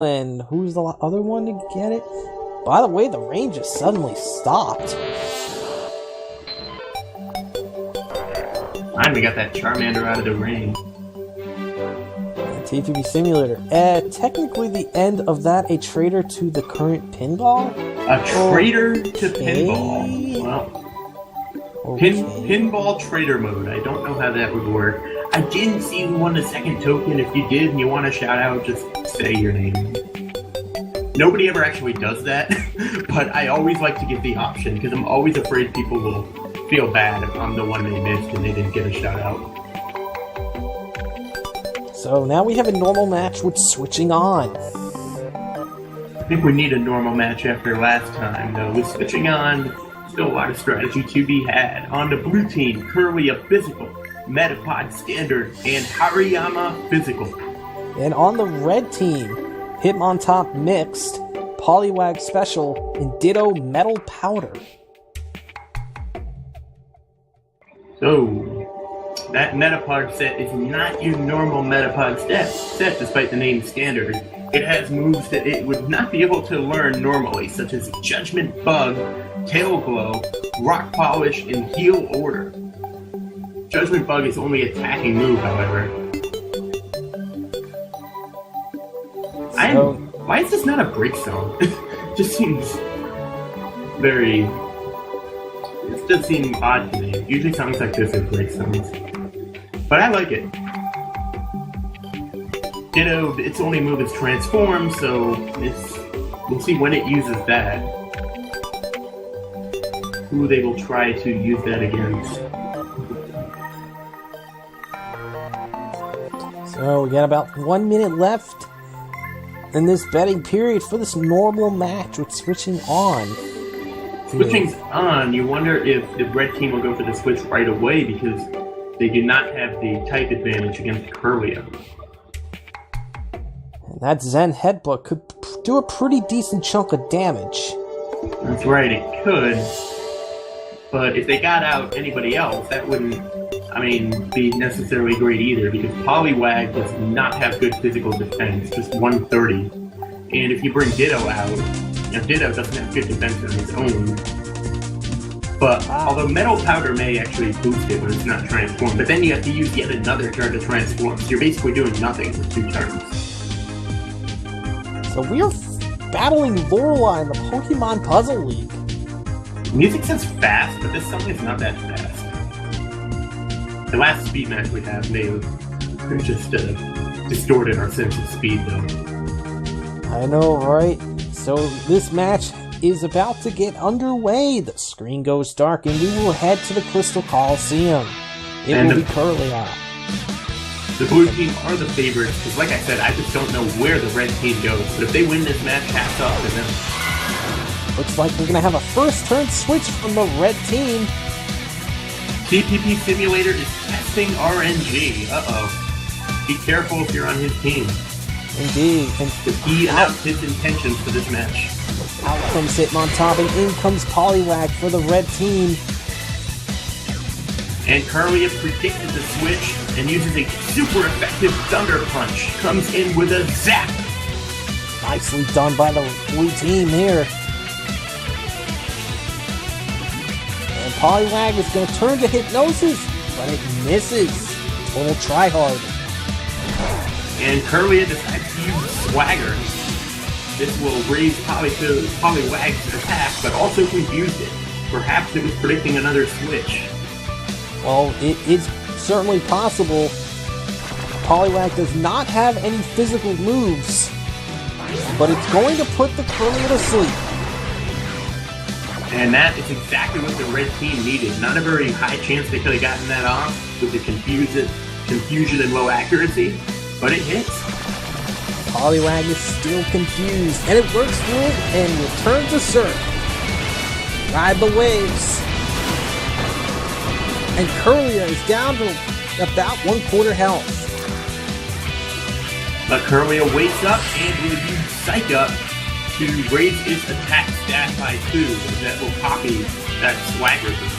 and who's the other one to get it? By the way, the rain just suddenly stopped. Finally got that Charmander out of the rain. TPP Simulator. Technically the end of that a traitor to the current pinball? A traitor to pinball. Well, pinball traitor mode. I don't know how that would work. I didn't see who won the second token. If you did and you want to shout out, just say your name. Nobody ever actually does that, but I always like to give the option because I'm always afraid people will feel bad if I'm the one they missed and they didn't get a shout out. So now we have a normal match with switching on. I think we need a normal match after last time, though. With switching on, still a lot of strategy to be had. On the blue team, Kirlia Physical, Metapod Standard, and Hariyama Physical. And on the red team, Hitmontop Mixed, Poliwag Special, and Ditto Metal Powder. So, that Metapod set is not your normal Metapod set, despite the name Standard. It has moves that it would not be able to learn normally, such as Judgment Bug, Tail Glow, Rock Polish, and Heal Order. Judgment Bug is only attacking move, however. Why is this not a break zone? It just seems very... It does seem odd to me. Usually songs like this are break zones. But I like it. Ditto, its only move is Transform, so we'll see when it uses that. Who they will try to use that against. So we got about 1 minute left in this betting period for this normal match with switching on. Switching's on, you wonder if the red team will go for the switch right away because they do not have the type advantage against Kirlia. And that Zen Headbutt could do a pretty decent chunk of damage. That's right, it could. But if they got out anybody else, that wouldn't, be necessarily great either because Poliwag does not have good physical defense, just 130. And if you bring Ditto out, Ditto doesn't have good defense on his own. But although Metal Powder may actually boost it when it's not transformed, but then you have to use yet another turn to transform, so you're basically doing nothing for 2 turns. So we're battling Lorelei in the Pokemon Puzzle League. Music says fast, but this song is not that fast. The last speed match we have may have just distorted our sense of speed, though. I know, right? So this match is about to get underway. The screen goes dark, and we will head to the Crystal Coliseum. It will be Kirlia. The blue team are the favorites, because like I said, I just don't know where the red team goes. But if they win this match, hats off to them. Looks like we're going to have a first turn switch from the red team. TPP Simulator is testing RNG. Uh-oh. Be careful if you're on his team. Indeed. And he announced his intentions for this match. Out comes Hitmontop, and in comes Poliwag for the red team. And Kirlia predicted the switch and uses a super effective Thunder Punch. Comes in with a zap. Nicely done by the blue team here. And Poliwag is going to turn to Hypnosis, but it misses. Total tryhard. And Kirlia decides to use Swagger. This will raise Poliwag's attack, but also confuse it. Perhaps it was predicting another switch. Well, it is certainly possible. Poliwag does not have any physical moves, but it's going to put the Kirlia to sleep. And that is exactly what the red team needed. Not a very high chance they could have gotten that off with the confusion and low accuracy, but it hits. Poliwag is still confused, and it works through it and returns to Surf. Ride the waves. And Kirlia is down to about 1/4 health. But Kirlia wakes up and will use Psych Up to raise its attack stat by 2, and that will copy that Swagger boost.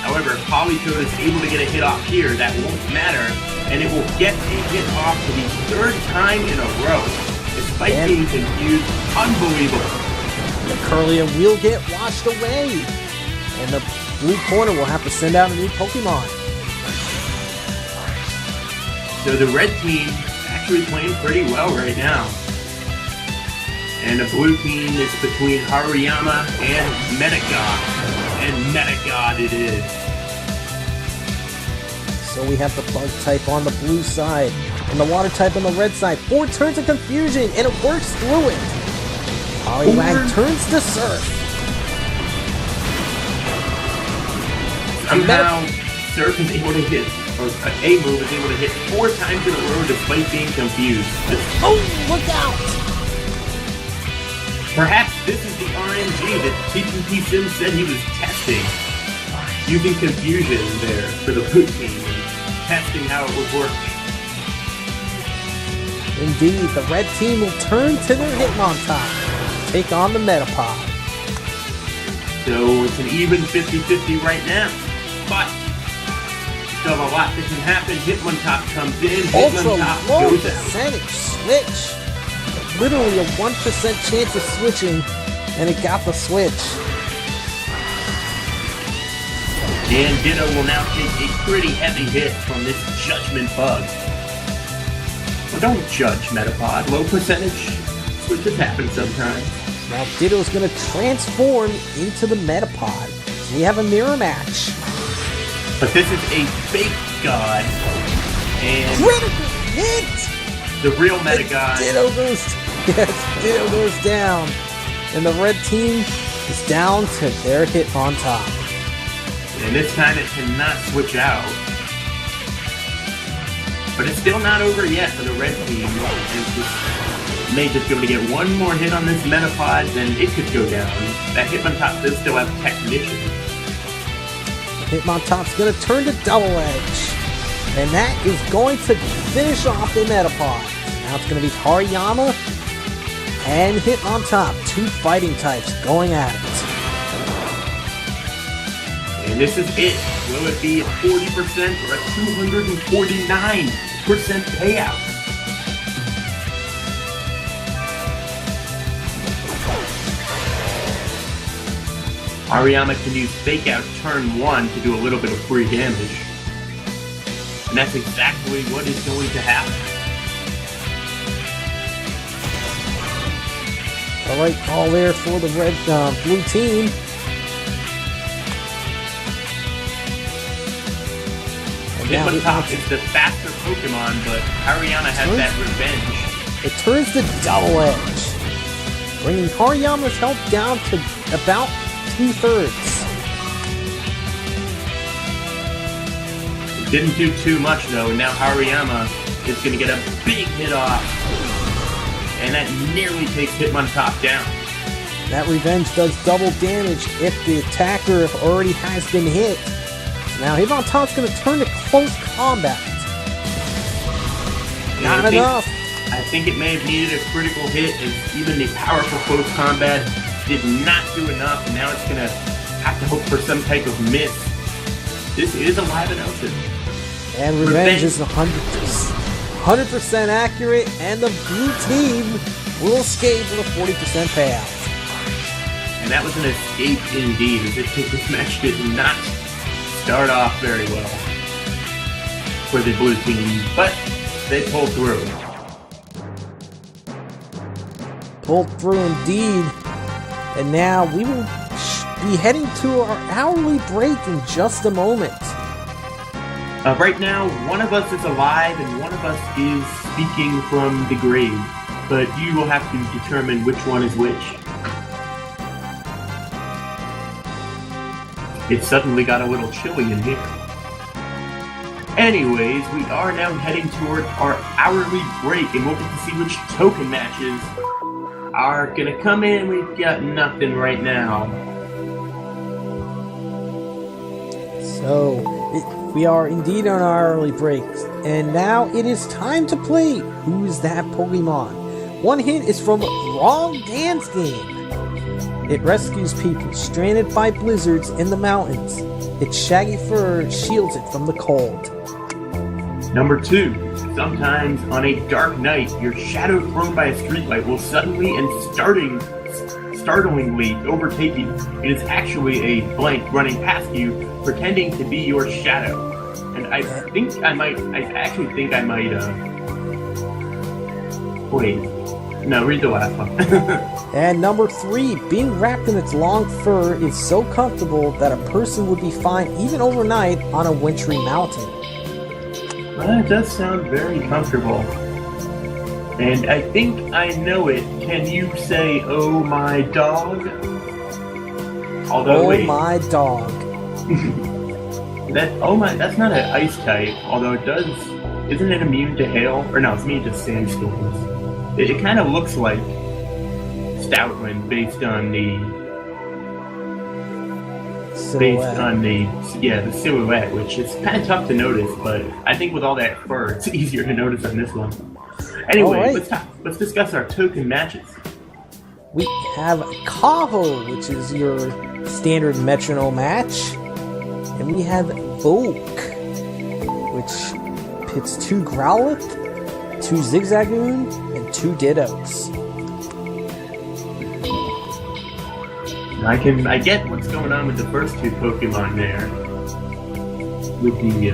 However, if Politoed is able to get a hit off here, that won't matter, and it will get a hit off for the 3rd time in a row. It's despite being confused. Unbelievable. The Kirlia will get washed away, and the blue corner will have to send out a new Pokemon. So the red team actually playing pretty well right now. And the blue team is between Hariyama and Metagod. And Metagod it is. So we have the bug type on the blue side, and the water type on the red side. 4 turns of confusion, and it works through it. Poliwag turns to Surf. Somehow, Surf is able to hit, or a move is able to hit 4 times in a row despite being confused. Oh, look out! Perhaps this is the RNG that TPP Sim said he was testing. Using confusion there for the blue team and testing how it would work. Indeed, the red team will turn to their Hitmontop, take on the Metapod. So it's an even 50-50 right now. But still a lot that can happen. Hitmontop comes in, Ultra Hitmontop low goes out. percentage switch. Literally a 1% chance of switching, and it got the switch. And Ditto will now take a pretty heavy hit from this Judgment Bug. Well, don't judge, Metapod. Low percentage switches happen sometimes. Now Ditto's going to transform into the Metapod. So we have a mirror match. But this is a fake god. And Critical hit! the real Metagod. Ditto goes down. And the red team is down to their Hitmontop. And this time it cannot switch out. But it's still not over yet for the red team. May just be able to get one more hit on this Metapod, then it could go down. That Hitmontop does still have Technician. Hitmontop's going to turn to Double Edge. And that is going to finish off the Metapod. Now it's going to be Hariyama and Hitmontop, 2 fighting types going at it. And this is it. Will it be a 40% or a 249% payout? Hariyama can use Fake Out turn 1 to do a little bit of free damage. And that's exactly what is going to happen. Alright, call there for the blue team. Hitmontop is the faster Pokemon, but Hariyama has that revenge. It turns to Double Edge, bringing Hariyama's health down to about 2/3. It didn't do too much though, and now Hariyama is going to get a big hit off. And that nearly takes Hitmontop down. That revenge does double damage if the attacker already has been hit. Now Hitmontop's going to turn to close combat. Not enough. I think it may have needed a critical hit, and even the powerful close combat did not do enough, and now it's going to have to hope for some type of miss. This is alive and open. And revenge is 100% accurate, and the blue team will escape with a 40% payout. And that was an escape indeed, as this match did not start off very well for the blue team, but they pulled through. Pulled through indeed. And now we will be heading to our hourly break in just a moment. Right now, one of us is alive and one of us is speaking from the grave, but you will have to determine which one is which. It suddenly got a little chilly in here. Anyways, we are now heading toward our hourly break, and we'll get to see which token matches are gonna come in. We've got nothing right now. So, we are indeed on our hourly break, and now it is time to play Who's That Pokemon? One hint is from Wrong Dance Game. It rescues people stranded by blizzards in the mountains. Its shaggy fur shields it from the cold. Number 2, Sometimes on a dark night, your shadow thrown by a streetlight will suddenly and startlingly overtake you. It is actually a blank running past you, pretending to be your shadow. And I actually think I might, wait. No, read the last one. And number 3, being wrapped in its long fur is so comfortable that a person would be fine even overnight on a wintry mountain. Well, that does sound very comfortable. And I think I know it. Can you say, "Oh my dog"? Although, oh wait. my dog. That's not an ice type, although it does, isn't it immune to hail? Or no, it's immune to sandstorms. It kind of looks like Stoutland based on the silhouette, which is kind of tough to notice, but I think with all that fur, it's easier to notice on this one. Anyway, let's discuss our token matches. We have Kaho, which is your standard metronome match. And we have Oak, which pits 2 Growlithe, 2 Zigzagoon, and 2 Dittos. I get what's going on with the first 2 Pokemon there. With the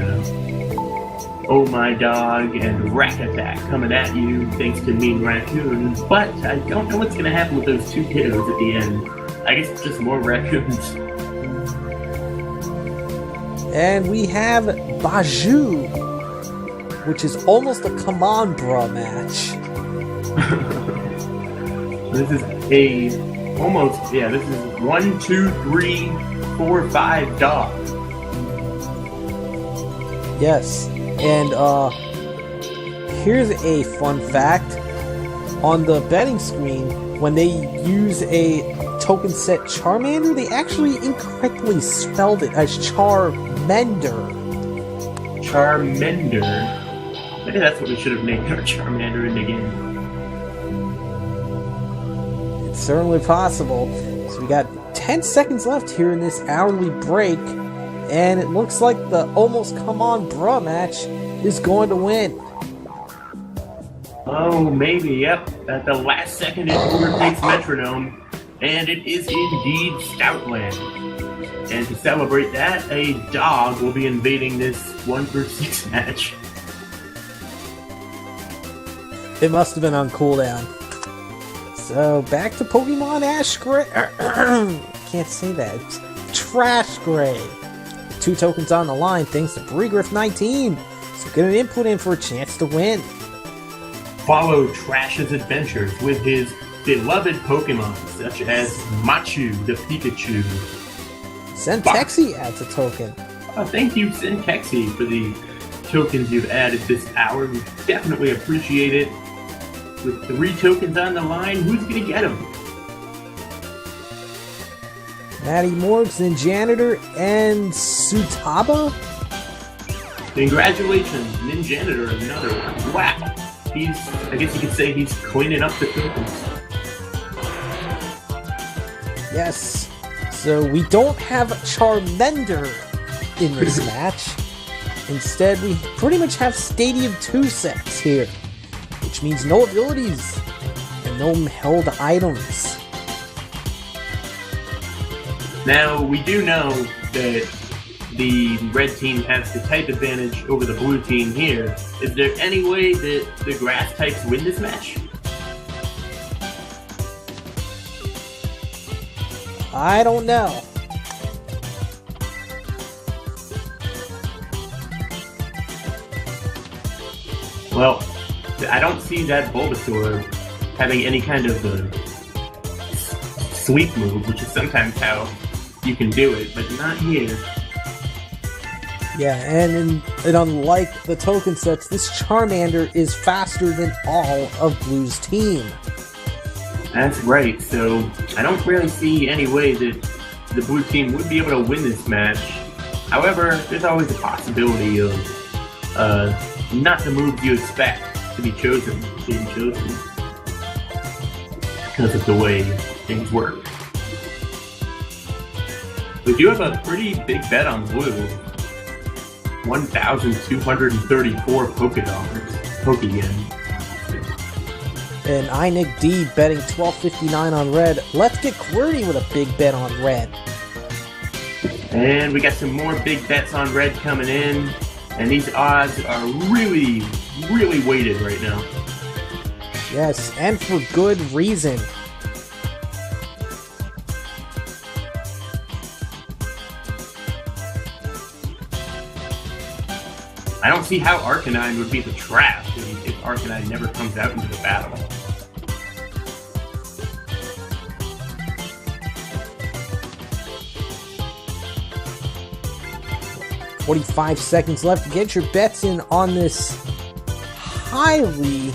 Oh My Dog and Rack Attack coming at you thanks to Mean Raccoon, but I don't know what's going to happen with those 2 Dittos at the end. I guess it's just more raccoons. And we have Baju, which is almost a come on bruh match. This is this is 1, 2, 3, 4, 5 dogs. Yes, and here's a fun fact. On the betting screen, when they use a token set Charmander, they actually incorrectly spelled it as Charmender. Charmander? Maybe that's what we should have named our Charmander in the game. It's certainly possible. So we got 10 seconds left here in this hourly break, and it looks like the almost come on bruh match is going to win. Oh, maybe, yep. At the last second it overtakes Metronome, and it is indeed Stoutland. And to celebrate that, a dog will be invading this 1-6 match. It must have been on cooldown. So, back to Pokemon Ash Gray. Can't say that. It's Trash Gray. 2 tokens on the line thanks to Brigriff19. So get an input in for a chance to win. Follow Trash's adventures with his beloved Pokemon, such as Machu the Pikachu. Sentexi adds a token. Thank you, Sentexi, for the tokens you've added this hour. We definitely appreciate it. With 3 tokens on the line, who's going to get them? Matty Morgs, Ninjanitor, and Sutaba? Congratulations, Ninjanitor, another one. Wow. I guess you could say he's cleaning up the tokens. Yes. So we don't have Charmander in this match. Instead, we pretty much have Stadium 2 sets here, which means no abilities and no held items. Now, we do know that the red team has the type advantage over the blue team here. Is there any way that the grass types win this match? I don't know. Well, I don't see that Bulbasaur having any kind of sweep move, which is sometimes how you can do it, but not here. Yeah, and unlike the token sets, this Charmander is faster than all of Blue's team. That's right, so I don't really see any way that the blue team would be able to win this match. However, there's always a possibility of not the moves you expect to be chosen being chosen because of the way things work. We do have a pretty big bet on blue. 1,234 Pokédollars. Pokemon. And I, Nick D, betting $12.59 on red. Let's get QWERTY with a big bet on red. And we got some more big bets on red coming in. And these odds are really, really weighted right now. Yes, and for good reason. I don't see how Arcanine would be the trap if Arcanine never comes out into the battle. $45 seconds left to get your bets in on this highly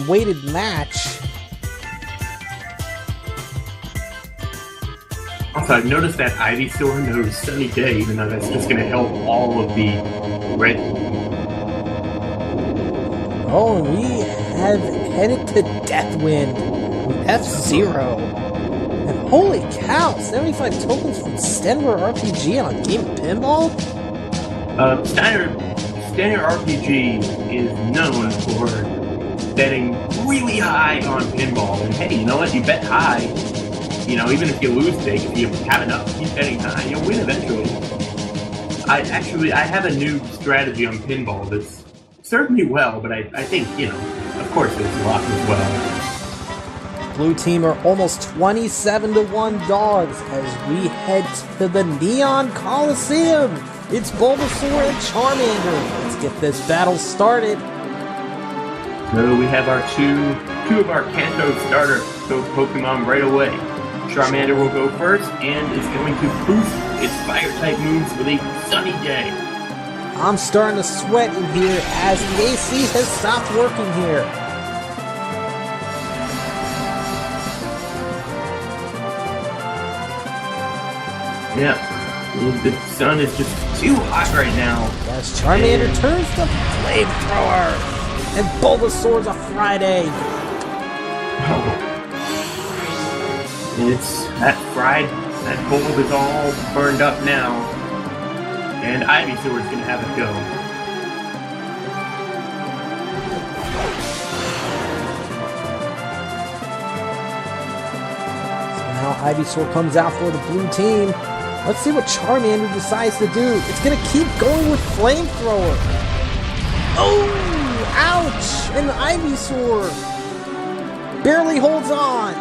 weighted match. Also, I've noticed that Ivysaur knows Sunny Day, even though that's just going to help all of the red. Oh, and we have headed to Deathwind with F-Zero. And holy cow, 75 tokens from Stenware RPG on a game of pinball? Standard RPG is known for betting really high on pinball. And hey, you know what? You bet high. You know, even if you lose big, if you have enough, keep betting high, you'll win eventually. I have a new strategy on pinball that's served me well, but I think, you know, of course there's luck as well. Blue team are almost 27-1 dogs as we head to the Neon Coliseum. It's Bulbasaur and Charmander. Let's get this battle started. So we have our two of our Kanto starter Pokemon right away. Charmander will go first and is going to boost its fire-type moves with a Sunny Day. I'm starting to sweat in here as the AC has stopped working here. Yeah, the sun is just too hot right now. As Charmander turns to Flamethrower, and Bulbasaur's a Friday. Oh. It's that bulb is all burned up now, and Ivysaur is going to have it go. So now Ivysaur comes out for the blue team. Let's see what Charmander decides to do. It's going to keep going with Flamethrower. Oh, ouch! And Ivysaur barely holds on.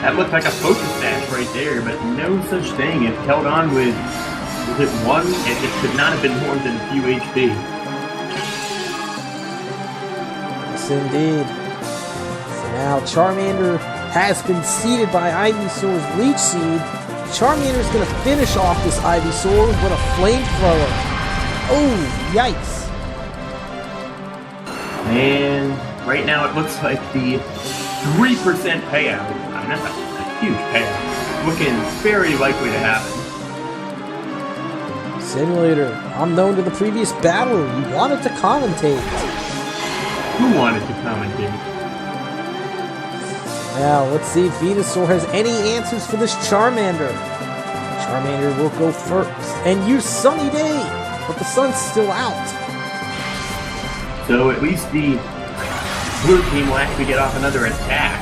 That looked like a focus dash right there, but no such thing. It held on with it one, and it could not have been more than a few HP. Yes, indeed. So now Charmander has been seeded by Ivysaur's Leech Seed. Charmander's going to finish off this Ivysaur with a Flamethrower. Oh, yikes. And right now it looks like the 3% payout. I mean, that's a huge payout. Looking very likely to happen. Simulator, I'm known to the previous battle. You wanted to commentate. Who wanted to commentate? Now, let's see if Venusaur has any answers for this Charmander. Charmander will go first and use Sunny Day, but the sun's still out. So at least the blue team will actually get off another attack.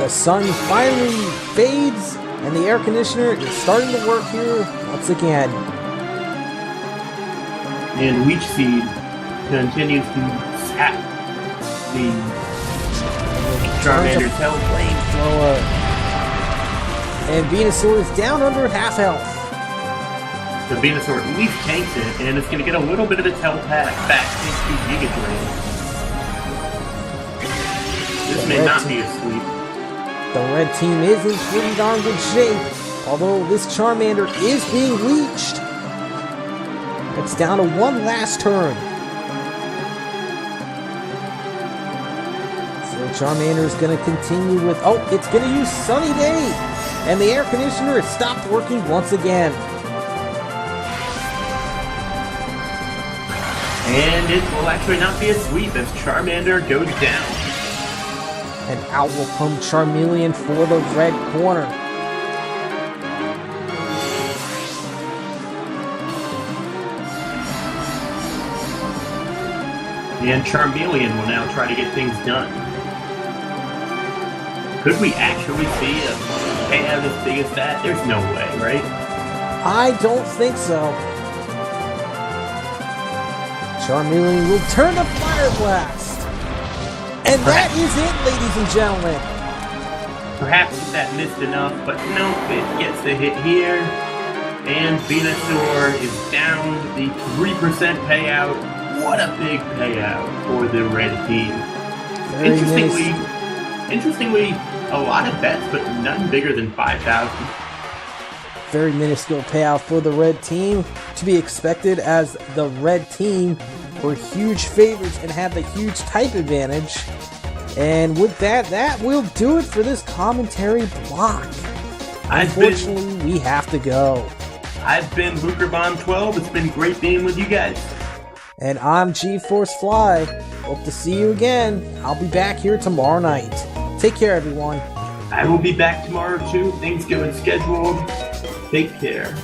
The sun finally fades, and the air conditioner is starting to work here once again. And Leech Seed continues to sap the Charmander's health. Flamethrower. And Venusaur is down under half health. The Venusaur at least tanks it, and it's going to get a little bit of its health back thanks to Giga Drain. This may not be a sweep. The red team is in pretty darn good shape, although this Charmander is being leeched. It's down to one last turn. So Charmander is going to continue with... Oh, it's going to use Sunny Day! And the air conditioner has stopped working once again. And it will actually not be a sweep as Charmander goes down. And out will come Charmeleon for the red corner. And Charmeleon will now try to get things done. Could we actually see a payout as big as that? There's no way, right? I don't think so. Charmeleon will turn to Fire Blast. And that is it, ladies and gentlemen. Perhaps that missed enough, but nope, it gets the hit here. And Venusaur is down the 3% payout. What a big payout for the red team. Interestingly, a lot of bets, but none bigger than 5,000. Very minuscule payout for the red team. To be expected, as the red team were huge favorites and had the huge type advantage. And with that, that will do it for this commentary block. Unfortunately, we have to go. I've been HookerBomb12. It's been great being with you guys. And I'm G-Force Fly. Hope to see you again. I'll be back here tomorrow night. Take care, everyone. I will be back tomorrow too. Things going scheduled. Take care.